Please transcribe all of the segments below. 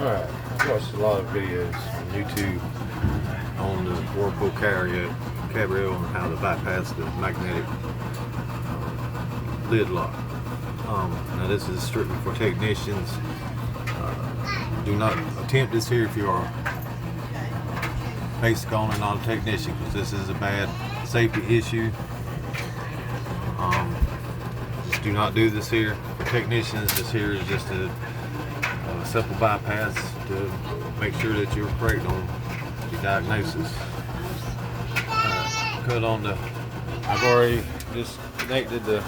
Alright, I've watched a lot of videos on YouTube on the Whirlpool Cabrio on how to bypass the magnetic lid lock. Now this is strictly for technicians. Do not attempt this here if you are basic owner, not a technician, because this is a bad safety issue. Just do not do this here. For technicians, this here is just a simple bypass to make sure that you're correct on the diagnosis. Cut on the, I've already disconnected the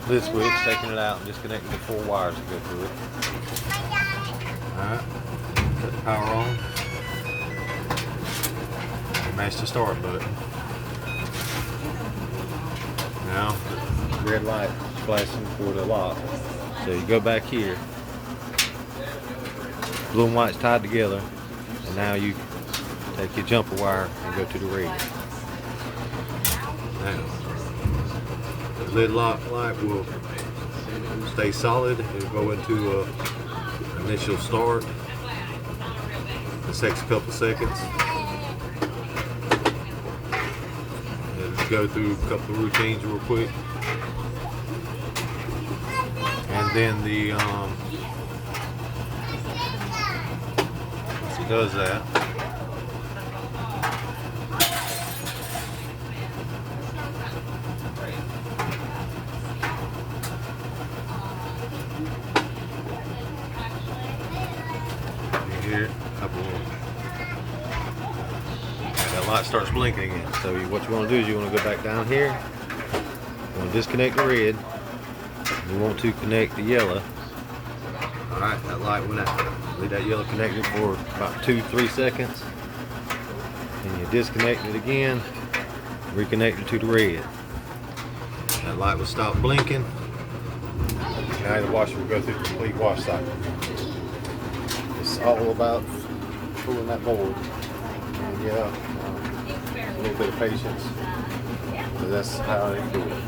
lid switch, taking it out and disconnecting the 4 wires to go through it. Alright, cut the power on. Mash the start button. Now, the red light is flashing for the lock. So you go back here. Blue and white's tied together. And now you take your jumper wire and go to the red. Now, the lid lock light will stay solid. It'll go into initial start. This takes a couple seconds. Go through a couple of routines real quick, and then the once it does that, you hear a couple of that light starts blinking again. So what you want to do is you want to go back down here. You want to disconnect the red. You want to connect the yellow. Alright, that light went out. Leave that yellow connected for about 2-3 seconds. Then you disconnect it again. Reconnect it to the red. That light will stop blinking. Now the washer will go through the complete wash cycle. It's all about pulling that board. And yeah. A little bit of patience, so that's how they do it.